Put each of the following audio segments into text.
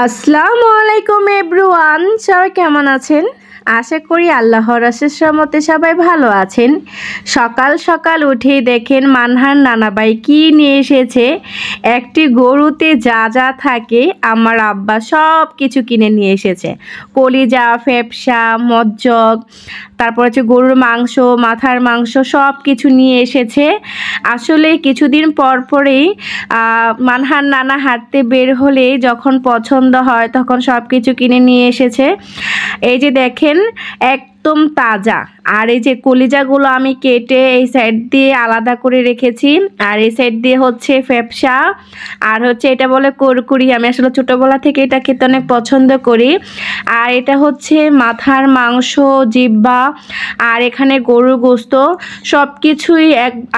আসসালামু আলাইকুম এভরিওয়ান, সবাই কেমন আছেন? আশা করি আল্লাহর অশেষ রহমতে সবাই ভালো আছেন। সকাল সকাল উঠেই দেখেন মানহার নানাবাই কি নিয়ে এসেছে। একটি গরুতে যা যা থাকে আমার আব্বা সব কিছু কিনে নিয়ে এসেছে। কলিজা, ফ্যাপসা, মজ্জক, তারপর হচ্ছে গরুর মাংস, মাথার মাংস সব কিছু নিয়ে এসেছে। আসলে কিছুদিন পর পরেই মানহার নানা হাঁটতে বের হলে যখন পছন্দ হয় তখন সব কিছু কিনে নিয়ে এসেছে। এই যে দেখেন একদম তাজা। আর এই যে কলিজাগুলো আমি কেটে এই সাইড দিয়ে আলাদা করে রেখেছি, আর এই সাইড দিয়ে হচ্ছে ফ্যাপসা, আর হচ্ছে এটা বলে কুরকুরি। আমি আসলে ছোটোবেলা থেকে এটা খেতে অনেক পছন্দ করি। আর এটা হচ্ছে মাথার মাংস, জিহ্বা, আর এখানে গরুর গোস্ত সব কিছুই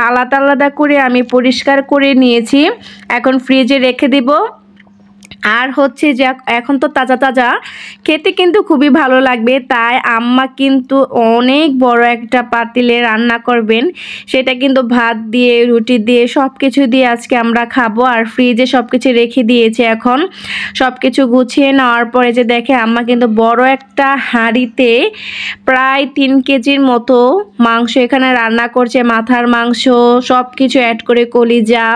আলাদা আলাদা করে আমি পরিষ্কার করে নিয়েছি। এখন ফ্রিজে রেখে দিব। আর হচ্ছে যে এখন তো তাজা তাজা খেতে কিন্তু খুবই ভালো লাগবে, তাই আম্মা কিন্তু অনেক বড় একটা পাতিলে রান্না করবেন। সেটা কিন্তু ভাত দিয়ে, রুটি দিয়ে, সব কিছু দিয়ে আজকে আমরা খাবো। আর ফ্রিজে সব কিছু রেখে দিয়েছে। এখন সব কিছু গুছিয়ে নেওয়ার পরে যে দেখে আম্মা কিন্তু বড় একটা হাঁড়িতে প্রায় 3 কেজির মতো মাংস এখানে রান্না করছে। মাথার মাংস সব কিছু অ্যাড করে, কলিজা,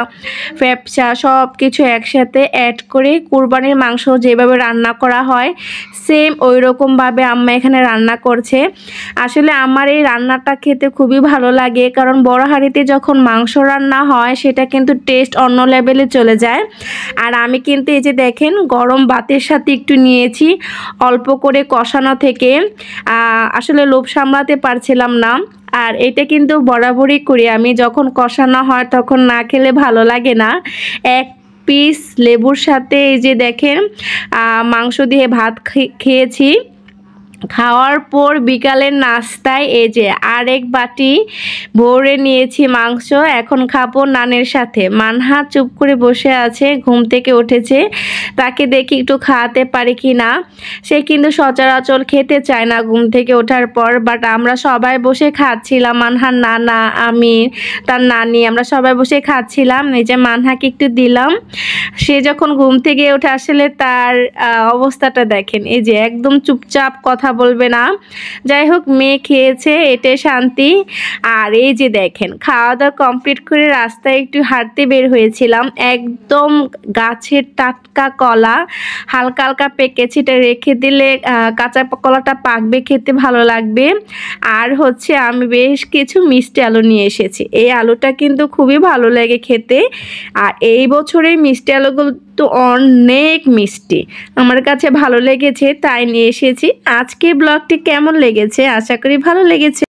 ফ্যাপসা সব কিছু একসাথে অ্যাড করে কুরবানির মাংস যেভাবে রান্না করা হয় সেম ওই রকমভাবে আম্মা এখানে রান্না করছে। আসলে আমার এই রান্নাটা খেতে খুবই ভালো লাগে, কারণ বড় হাঁড়িতে যখন মাংস রান্না হয় সেটা কিন্তু টেস্ট অন্য লেভেলে চলে যায়। আর আমি কিন্তু এই যে দেখেন গরম ভাতের সাথে একটু নিয়েছি অল্প করে কষানো থেকে। আসলে লোভ সামলাতে পারছিলাম না। আর এটা কিন্তু বরাবরই করি, আমি যখন কষানো হয় তখন না খেলে ভালো লাগে না। এক পিস লেবুর সাথে এই যে দেখেন মাংস দিয়ে ভাত খেয়েছি। খাওয়ার পর বিকালের নাস্তায় এই যে আরেক বাটি ভরে নিয়েছি মাংস। এখন খাবো নানের সাথে। মানহা চুপ করে বসে আছে, ঘুম থেকে উঠেছে। তাকে দেখি একটু খাওয়াতে পারি কি না। সে কিন্তু সচরাচর খেতে চায় না ঘুম থেকে ওঠার পর, বাট আমরা সবাই বসে খাচ্ছিলাম। মানহার নানা, আমি, তার নানি, আমরা সবাই বসে খাচ্ছিলাম। এই যে মানহাকে একটু দিলাম। সে যখন ঘুম থেকে ওঠে আসলে তার অবস্থাটা দেখেন, এই যে একদম চুপচাপ, কথা বলবে না। যাই হোক, মেয়ে খেয়েছে, এটাই শান্তি। আর এই যে দেখেন খাওয়া দাওয়া কমপ্লিট করে রাস্তায় একটু হাঁটতে বের হয়েছিলাম। একদম গাছের টাটকা কলা, হালকা হালকা পেকেছে, এটা রেখে দিলে কাঁচা কলাটা পাকবে, খেতে ভালো লাগবে। আর হচ্ছে আমি বেশ কিছু মিষ্টি আলু নিয়ে এসেছি। এই আলুটা কিন্তু খুবই ভালো লাগে খেতে। আর এই বছরের মিষ্টি আলুগুলো তো অনেক মিষ্টি, আমার কাছে ভালো লেগেছে তাই নিয়ে এসেছি। আজকের ব্লগটি কেমন লেগেছে? আশা করি ভালো লেগেছে।